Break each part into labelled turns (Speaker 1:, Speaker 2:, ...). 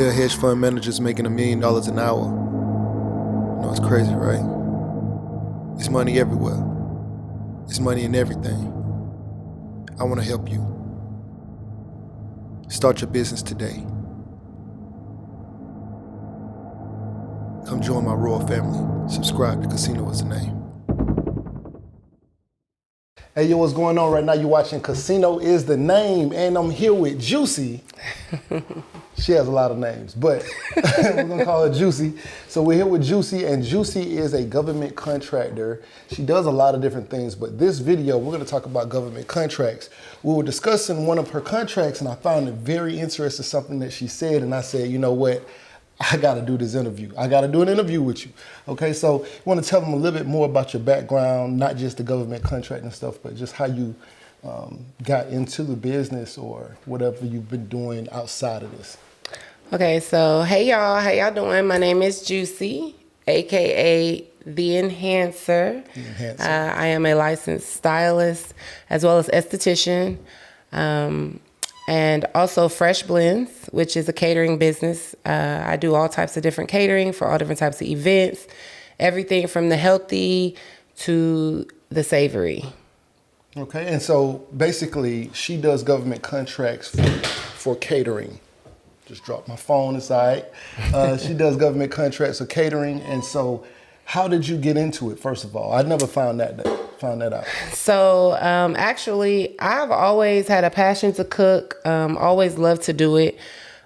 Speaker 1: There are hedge fund managers making $1 million an hour. You know, it's crazy, right? It's money everywhere. It's money in everything. I want to help you. Start your business today. Come join my royal family. Subscribe to Casino is the name. Hey, yo, what's going on right now? You're watching Casino is the Name, and I'm here with Juicy. She has a lot of names, but we're gonna call her Juicy. So we're here with Juicy, and Juicy is a government contractor. She does a lot of different things, but this video, we're gonna talk about government contracts. We were discussing one of her contracts, and I found it very interesting, something that she said, and I said, you know what? I gotta do this interview. I gotta do an interview with you. Okay, so you wanna tell them a little bit more about your background, not just the government contract and stuff, but just how you got into the business or whatever you've been doing outside of this.
Speaker 2: Okay, so hey y'all, how y'all doing? My name is Juicy, aka The Enhancer. I am a licensed stylist as well as esthetician. And also Fresh Blends, which is a catering business. I do all types of different catering for all different types of events, everything from the healthy to the savory.
Speaker 1: Okay, and so basically she does government contracts for catering. Just dropped my phone aside. She does government contracts for catering, and so how did you get into it, first of all? I never found that out.
Speaker 2: So actually, I've always had a passion to cook, always loved to do it.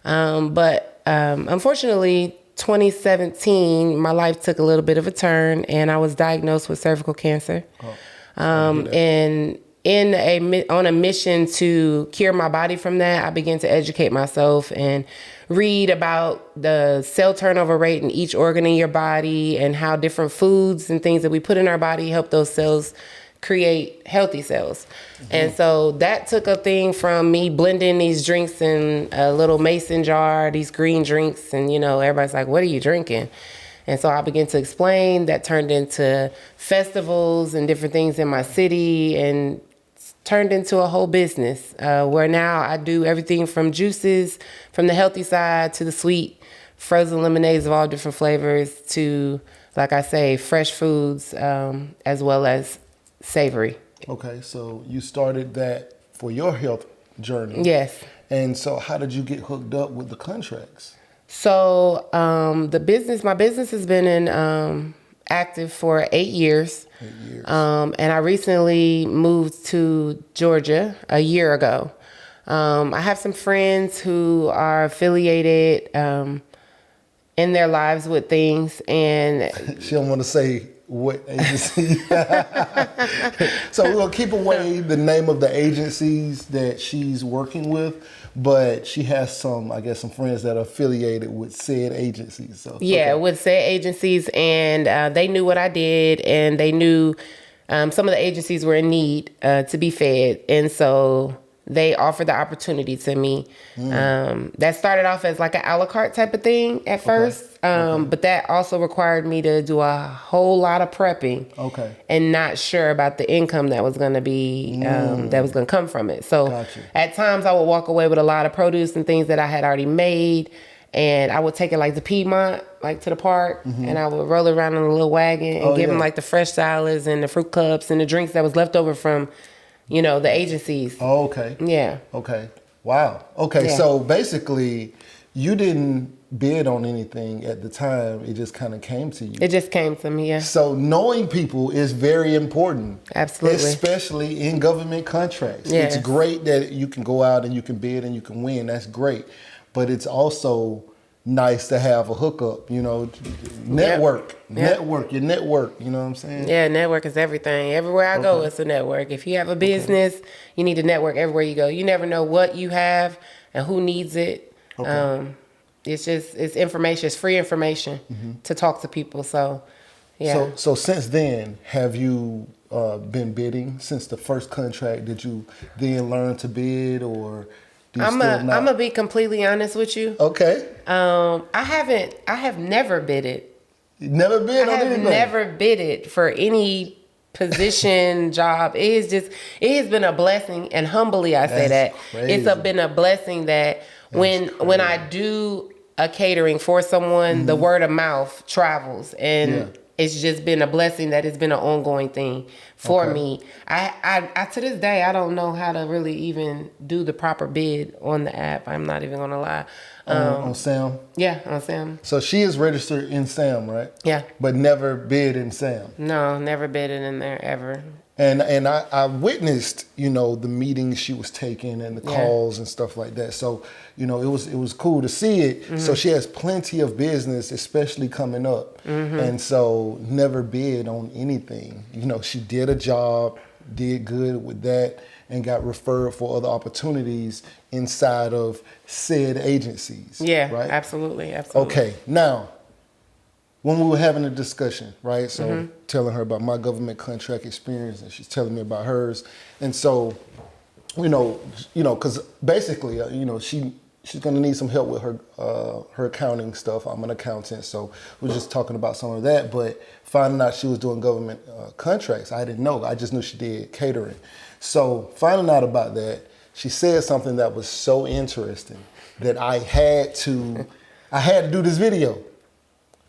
Speaker 2: But unfortunately, 2017, my life took a little bit of a turn and I was diagnosed with cervical cancer. And on a mission to cure my body from that, I began to educate myself and read about the cell turnover rate in each organ in your body and how different foods and things that we put in our body help those cells create healthy cells. Mm-hmm. And so that took a thing from me blending these drinks in a little mason jar, these green drinks, and you know, everybody's like, what are you drinking? And so I began to explain. That turned into festivals and different things in my city and turned into a whole business where now I do everything from juices, from the healthy side to the sweet, frozen lemonades of all different flavors to, like I say, fresh foods as well as savory. Okay, so you started that for your health journey. Yes. And so how did you get hooked up with the contracts? So my business has been active for 8 years. 8 years. And I recently moved to Georgia a year ago. I have some friends who are affiliated in their lives with things, and she don't want to say what agency. So we're gonna keep away the name of the agencies that she's working with, but she has some friends that are affiliated with said agencies. So yeah, okay. With said agencies, and they knew what I did, and they knew some of the agencies were in need to be fed, and so they offered the opportunity to me. That started off as like an a la carte type of thing at first, but that also required me to do a whole lot of prepping. And not sure about the income that was going to be that was going to come from it. So at times I would walk away with a lot of produce and things that I had already made, and I would take it like to Piedmont, like to the park, and I would roll it around in a little wagon and give them like the fresh salads and the fruit cups and the drinks that was left over from, you know, the agencies. Oh, okay. Yeah. Okay. Wow. Okay. Yeah. So basically, you didn't bid on anything at the time. It just kind of came to you. It just came to me, yeah. So knowing people is very important. Absolutely. Especially in government contracts. Yes. It's great that you can go out and you can bid and you can win. That's great. But it's also nice to have a hookup, you know, network, your network, you know what I'm saying? Yeah, network is everything. Everywhere I go, it's a network. If you have a business, you need to network everywhere you go. You never know what you have and who needs it. It's information, it's free information to talk to people, so yeah. So since then, have you been bidding since the first contract? Did you then learn to bid, or I'm gonna be completely honest with you. Okay. I have never bidded. Never bid on anything? I have never bidded for any position, job. It has been a blessing, and humbly I say that. Crazy. It's been a blessing that when I do a catering for someone, the word of mouth travels, and it's just been a blessing that it's been an ongoing thing for me. I to this day, I don't know how to really even do the proper bid on the app. I'm not even gonna lie.
Speaker 1: On Sam?
Speaker 2: Yeah, on Sam.
Speaker 1: So she is registered in Sam, right?
Speaker 2: Yeah.
Speaker 1: But never bid in Sam.
Speaker 2: No, never bidded in there ever.
Speaker 1: And I witnessed, you know, the meetings she was taking and the calls and stuff like that. So, you know, it was cool to see it. So she has plenty of business, especially coming up. And so never bid on anything. You know, she did a job, did good with that, and got referred for other opportunities inside of said agencies.
Speaker 2: Yeah,
Speaker 1: right?
Speaker 2: absolutely.
Speaker 1: Okay, now, when we were having a discussion, right? So telling her about my government contract experience, and she's telling me about hers. And so, you know, because basically, you know, she's gonna need some help with her accounting stuff. I'm an accountant, so we're just talking about some of that. But finding out she was doing government contracts, I didn't know. I just knew she did catering. So finding out about that, she said something that was so interesting that I had to do this video.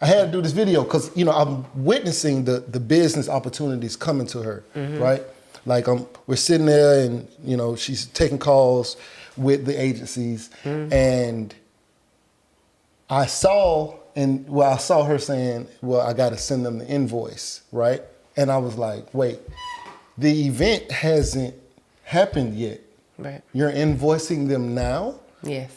Speaker 1: I had to do this video because, you know, I'm witnessing the business opportunities coming to her, right? Like we're sitting there and, you know, she's taking calls with the agencies and I saw her saying, well, I got to send them the invoice, right? And I was like, wait, the event hasn't happened yet.
Speaker 2: Right.
Speaker 1: You're invoicing them now?
Speaker 2: Yes.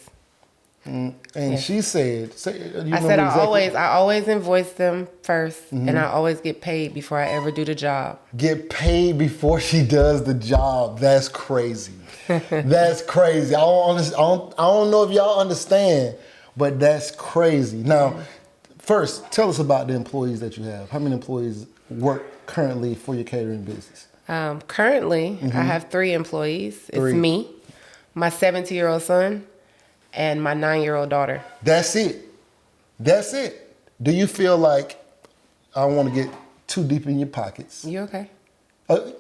Speaker 1: And she said,
Speaker 2: I said I always invoice them first, and I always get paid before I ever do the job.
Speaker 1: Get paid before she does the job. That's crazy. That's crazy. I don't know if y'all understand, but that's crazy. Now, first, tell us about the employees that you have. How many employees work currently for your catering business?
Speaker 2: Currently, I have 3 employees. It's me, my 17-year-old son, and my 9-year-old daughter.
Speaker 1: That's it. That's it. Do you feel like, I don't want to get too deep in your pockets.
Speaker 2: You okay?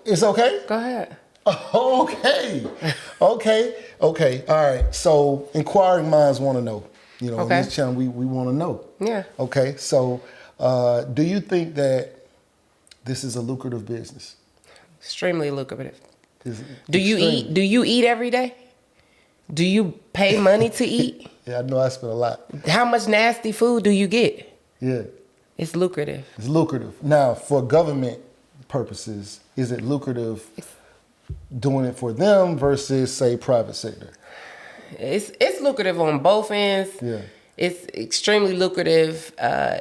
Speaker 1: It's okay?
Speaker 2: Go ahead.
Speaker 1: Okay. Okay. All right. So inquiring minds want to know. You know, on this channel, we want to know.
Speaker 2: Yeah.
Speaker 1: Okay. So do you think that this is a lucrative business?
Speaker 2: Extremely lucrative. Do you eat every day? Do you pay money to eat?
Speaker 1: Yeah, I know I spend a lot.
Speaker 2: How much nasty food do you get?
Speaker 1: Yeah.
Speaker 2: It's lucrative.
Speaker 1: It's lucrative. Now, for government purposes, is it lucrative doing it for them versus, say, private sector?
Speaker 2: It's lucrative on both ends.
Speaker 1: Yeah.
Speaker 2: It's extremely lucrative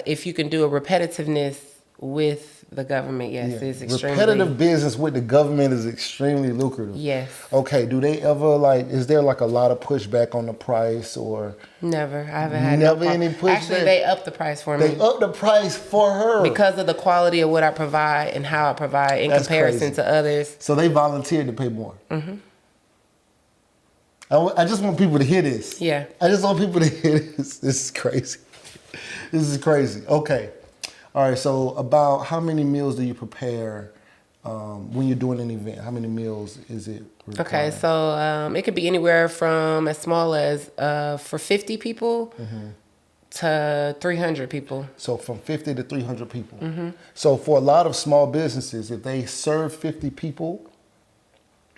Speaker 2: if you can do a repetitiveness with the government. Yes, it's extremely.
Speaker 1: Repetitive business with the government is extremely lucrative.
Speaker 2: Yes.
Speaker 1: Okay, do they ever is there like a lot of pushback on the price or?
Speaker 2: Never. I haven't had
Speaker 1: any pushback.
Speaker 2: Actually, they upped the price for me.
Speaker 1: They upped the price for her.
Speaker 2: Because of the quality of what I provide and how I provide in comparison to others.
Speaker 1: So they volunteered to pay more. I just want people to hear this.
Speaker 2: Yeah.
Speaker 1: I just want people to hear this. This is crazy. This is crazy. Okay. All right, so about how many meals do you prepare when you're doing an event? How many meals is it required?
Speaker 2: Okay, so it could be anywhere from as small as for 50 people to 300 people.
Speaker 1: So from 50 to 300 people. So for a lot of small businesses, if they serve 50 people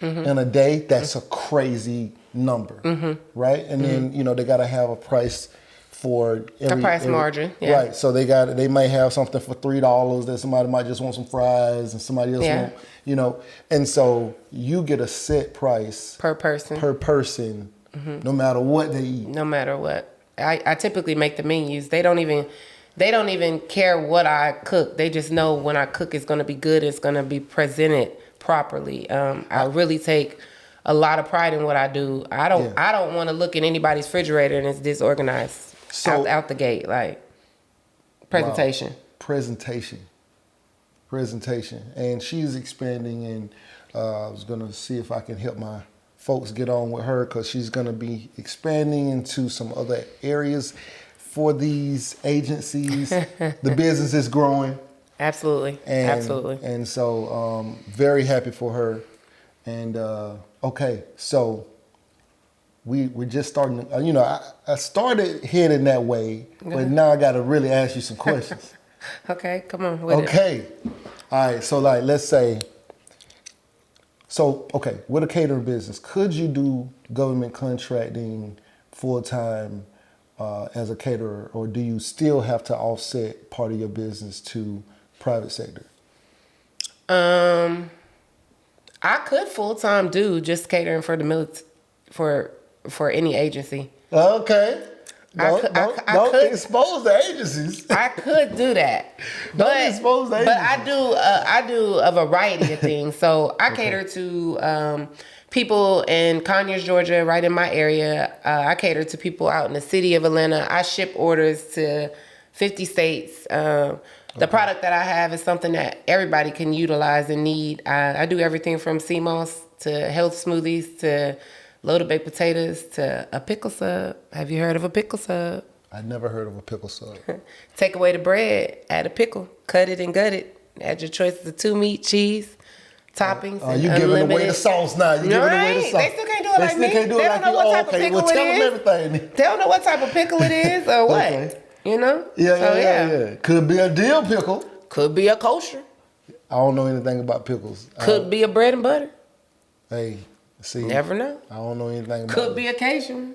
Speaker 1: in a day, that's a crazy number, right? And then, you know, they got to have a price for every
Speaker 2: price margin, yeah.
Speaker 1: Right. So they might have something for $3 that somebody might just want some fries and somebody else want, you know. And so you get a set price
Speaker 2: per person,
Speaker 1: no matter what they eat.
Speaker 2: No matter what. I typically make the menus. They don't even care what I cook. They just know when I cook it's going to be good. It's going to be presented properly. I really take a lot of pride in what I do. I don't want to look in anybody's refrigerator and it's disorganized. So, out the gate, like presentation.
Speaker 1: Wow. Presentation. And she's expanding, and I was going to see if I can help my folks get on with her because she's going to be expanding into some other areas for these agencies. The business is growing.
Speaker 2: Absolutely. Absolutely.
Speaker 1: And so very happy for her. And okay, so we're just starting to, I started heading that way, but now I got to really ask you some questions.
Speaker 2: Okay, come on. With
Speaker 1: Okay. All right. So like, let's say, with a catering business, could you do government contracting full time as a caterer, or do you still have to offset part of your business to private sector?
Speaker 2: I could full time do just catering for the military, for any agency.
Speaker 1: Okay.
Speaker 2: I could
Speaker 1: expose the agencies.
Speaker 2: I could do that.
Speaker 1: Don't expose the
Speaker 2: But
Speaker 1: agencies.
Speaker 2: I do a variety of things. So I cater to people in Conyers, Georgia, right in my area. I cater to people out in the city of Atlanta. I ship orders to 50 states. The product that I have is something that everybody can utilize and need. I do everything from sea moss to health smoothies to loaded baked potatoes to a pickle sub. Have you heard of a pickle sub?
Speaker 1: I never heard of a pickle sub.
Speaker 2: Take away the bread, add a pickle, cut it and gut it. Add your choices of 2 meat, cheese, toppings.
Speaker 1: You giving away the sauce now. You giving away the sauce.
Speaker 2: They still can't do it like me. They don't know what type of pickle it is.
Speaker 1: Everything.
Speaker 2: They don't know what type of pickle it is or what.
Speaker 1: Okay.
Speaker 2: You know?
Speaker 1: Yeah. Could be a dill pickle.
Speaker 2: Could be a kosher.
Speaker 1: I don't know anything about pickles.
Speaker 2: Could be a bread and butter.
Speaker 1: Hey, see.
Speaker 2: Never know.
Speaker 1: I don't know anything about
Speaker 2: Could be a Cajun.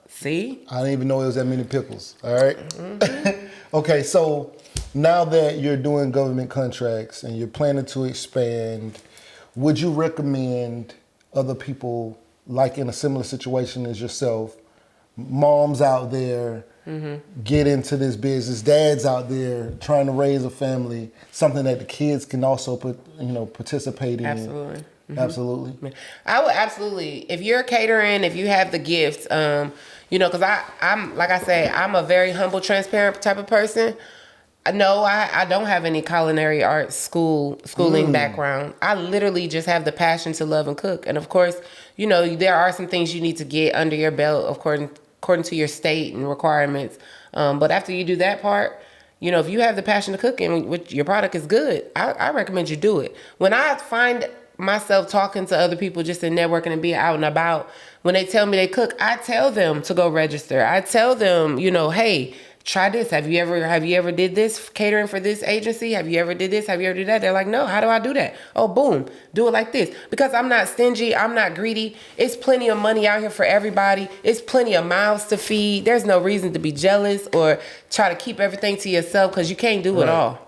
Speaker 2: See?
Speaker 1: I didn't even know it was that many pickles. All right. Mm-hmm. Okay, so now that you're doing government contracts and you're planning to expand, would you recommend other people like in a similar situation as yourself, moms out there, get into this business, dads out there trying to raise a family, something that the kids can also participate in?
Speaker 2: Absolutely. Mm-hmm.
Speaker 1: Absolutely.
Speaker 2: I would absolutely. If you're catering, if you have the gifts, because I'm like I say, I'm a very humble, transparent type of person. No, I don't have any culinary arts schooling background. I literally just have the passion to love and cook. And of course, there are some things you need to get under your belt, according to your state and requirements. But after you do that part, if you have the passion to cook and your product is good, I recommend you do it. When I find myself talking to other people just in networking and being out and about, when they tell me they cook, I tell them to go register. I tell them, hey, try this. Have you ever did this catering for this agency? Have you ever did this? Have you ever did that? They're like, no, how do I do that? Oh, boom, do it like this. Because I'm not stingy. I'm not greedy. It's plenty of money out here for everybody. It's plenty of mouths to feed. There's no reason to be jealous or try to keep everything to yourself because you can't do it all.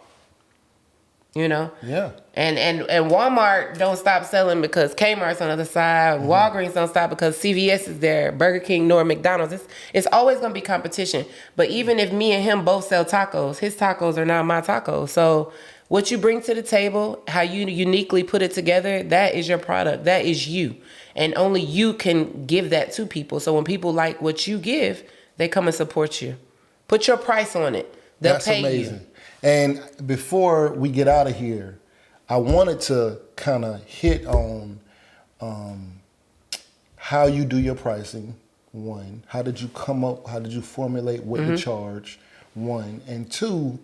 Speaker 1: Yeah.
Speaker 2: And Walmart don't stop selling because Kmart's on the other side. Mm-hmm. Walgreens don't stop because CVS is there. Burger King nor McDonald's. It's always going to be competition. But even if me and him both sell tacos, his tacos are not my tacos. So what you bring to the table, how you uniquely put it together, that is your product. That is you. And only you can give that to people. So when people like what you give, they come and support you. Put your price on it. They'll pay
Speaker 1: amazing.
Speaker 2: you.
Speaker 1: And before we get out of here, I wanted to kind of hit on how you do your pricing, one. How did you formulate what you charge, one. And two,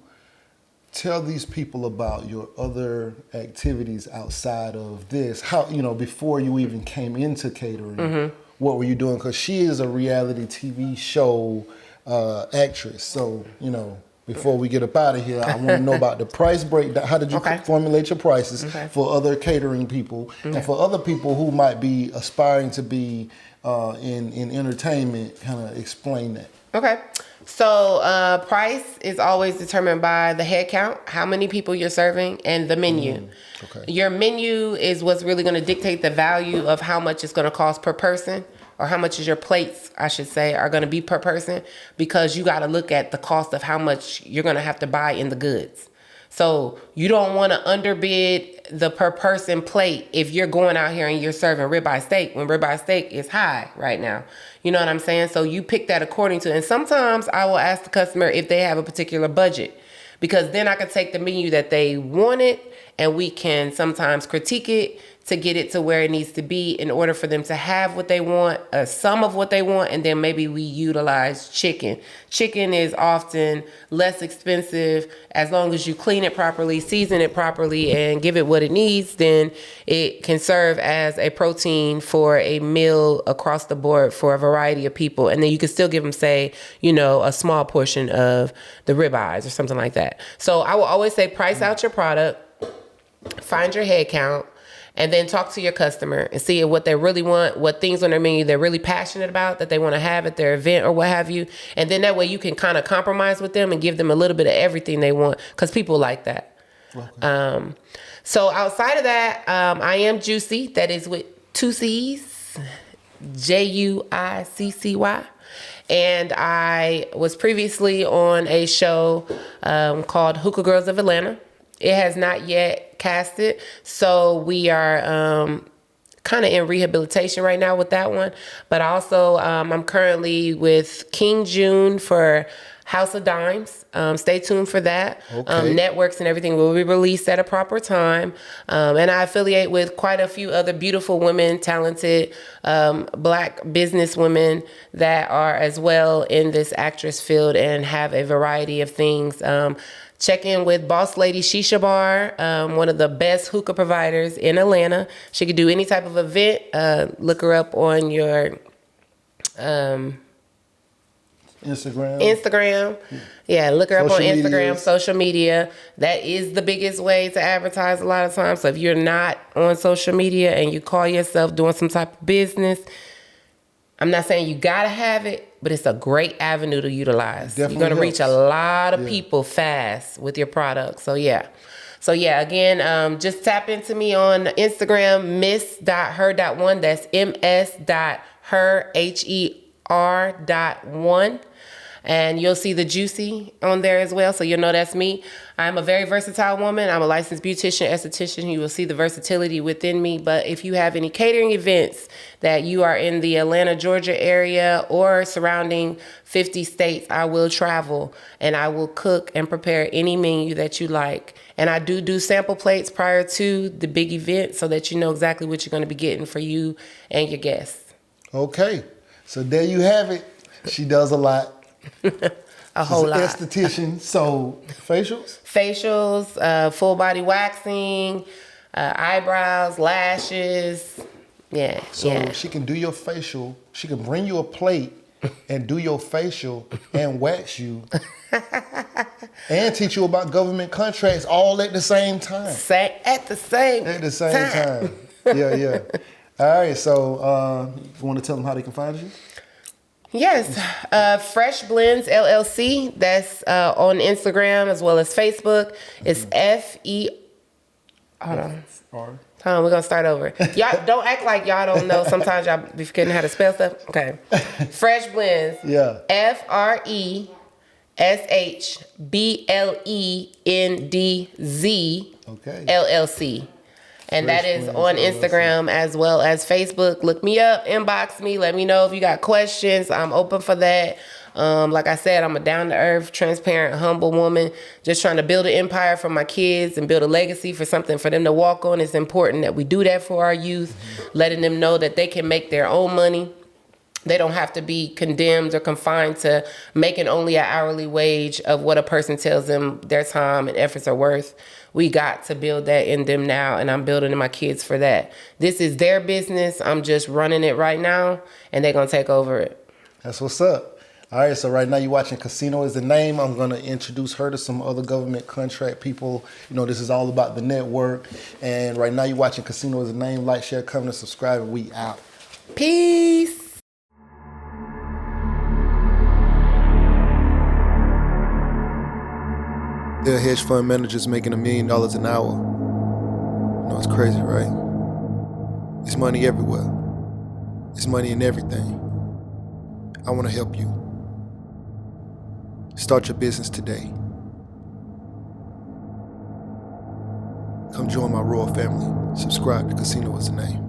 Speaker 1: tell these people about your other activities outside of this. How, before you even came into catering, what were you doing? Because she is a reality TV show actress. So, before we get up out of here, I want to know about the price breakdown. How did you formulate your prices for other catering people and for other people who might be aspiring to be in entertainment? Kind of explain that.
Speaker 2: Okay. So price is always determined by the head count, how many people you're serving, and the menu. Okay. Your menu is what's really going to dictate the value of how much it's going to cost per person, or how much is your plates, I should say, are going to be per person, because you got to look at the cost of how much you're going to have to buy in the goods. So you don't want to underbid the per person plate if you're going out here and you're serving ribeye steak, when ribeye steak is high right now. You know what I'm saying? So you pick that according to, and sometimes I will ask the customer if they have a particular budget, because then I can take the menu that they wanted and we can sometimes critique it to get it to where it needs to be in order for them to have what they want, some of what they want, and then maybe we utilize chicken. Chicken is often less expensive as long as you clean it properly, season it properly, and give it what it needs. Then it can serve as a protein for a meal across the board for a variety of people. And then you can still give them, say, a small portion of the ribeyes or something like that. So I will always say price out your product, find your head count, and then talk to your customer and see what they really want, what things on their menu they're really passionate about that they want to have at their event or what have you. And then that way you can kind of compromise with them and give them a little bit of everything they want, because people like that. Okay. So outside of that, I am Juicy. That is with 2 C's, Juiccy. And I was previously on a show called Hookah Girls of Atlanta. It has not yet casted, so we are kind of in rehabilitation right now with that one. But also, I'm currently with King June for House of Dimes. Stay tuned for that. Okay. Networks and everything will be released at a proper time. And I affiliate with quite a few other beautiful women, talented Black business women that are as well in this actress field and have a variety of things. Check in with Boss Lady Shisha Bar, one of the best hookah providers in Atlanta. She could do any type of event. Look her up on your Instagram. Yeah, look her up on Instagram, social media. That is the biggest way to advertise a lot of times. So if you're not on social media and you call yourself doing some type of business, I'm not saying you gotta have it, but it's a great avenue to utilize. You're gonna reach a lot of people fast with your product. So yeah. Again, just tap into me on Instagram, miss.her.1. That's ms.her, her.1. And you'll see the Juicy on there as well, so you'll know that's me. I'm a very versatile woman. I'm a licensed beautician, esthetician. You will see the versatility within me. But if you have any catering events that you are in the Atlanta, Georgia area or surrounding 50 states, I will travel and I will cook and prepare any menu that you like. And I do sample plates prior to the big event so that you know exactly what you're going to be getting for you and your guests.
Speaker 1: Okay, so there you have it. She does a lot.
Speaker 2: A whole lot.
Speaker 1: Esthetician. So facials,
Speaker 2: full body waxing, eyebrows, lashes. Yeah.
Speaker 1: So she can do your facial. She can bring you a plate and do your facial and wax you, and teach you about government contracts all at the same time.
Speaker 2: At the same
Speaker 1: time. Yeah. All right. So you want to tell them how they can find you?
Speaker 2: Yes, Fresh Blends LLC. That's on Instagram as well as Facebook. It's Hold on, we're gonna start over. Y'all don't act like y'all don't know. Sometimes y'all be forgetting how to spell stuff. Okay, Fresh Blends.
Speaker 1: Yeah.
Speaker 2: FRESHBLENDZ.
Speaker 1: Okay.
Speaker 2: LLC. And that is on Instagram as well as Facebook. Look me up, inbox me, let me know if you got questions. I'm open for that. Like I said, I'm a down-to-earth, transparent, humble woman, just trying to build an empire for my kids and build a legacy for something for them to walk on. It's important that we do that for our youth, letting them know that they can make their own money. They don't have to be condemned or confined to making only an hourly wage of what a person tells them their time and efforts are worth. We got to build that in them now, and I'm building in my kids for that. This is their business. I'm just running it right now, and they're going to take over it.
Speaker 1: That's what's up. All right, so right now you're watching Casino is the Name. I'm going to introduce her to some other government contract people. You know, this is all about the network. And right now you're watching Casino is the Name. Like, share, comment, and subscribe, and we out.
Speaker 2: Peace.
Speaker 1: There are hedge fund managers making $1 million an hour. You know, it's crazy, right? It's money everywhere. It's money in everything. I want to help you. Start your business today. Come join my royal family. Subscribe to Casino is the Name.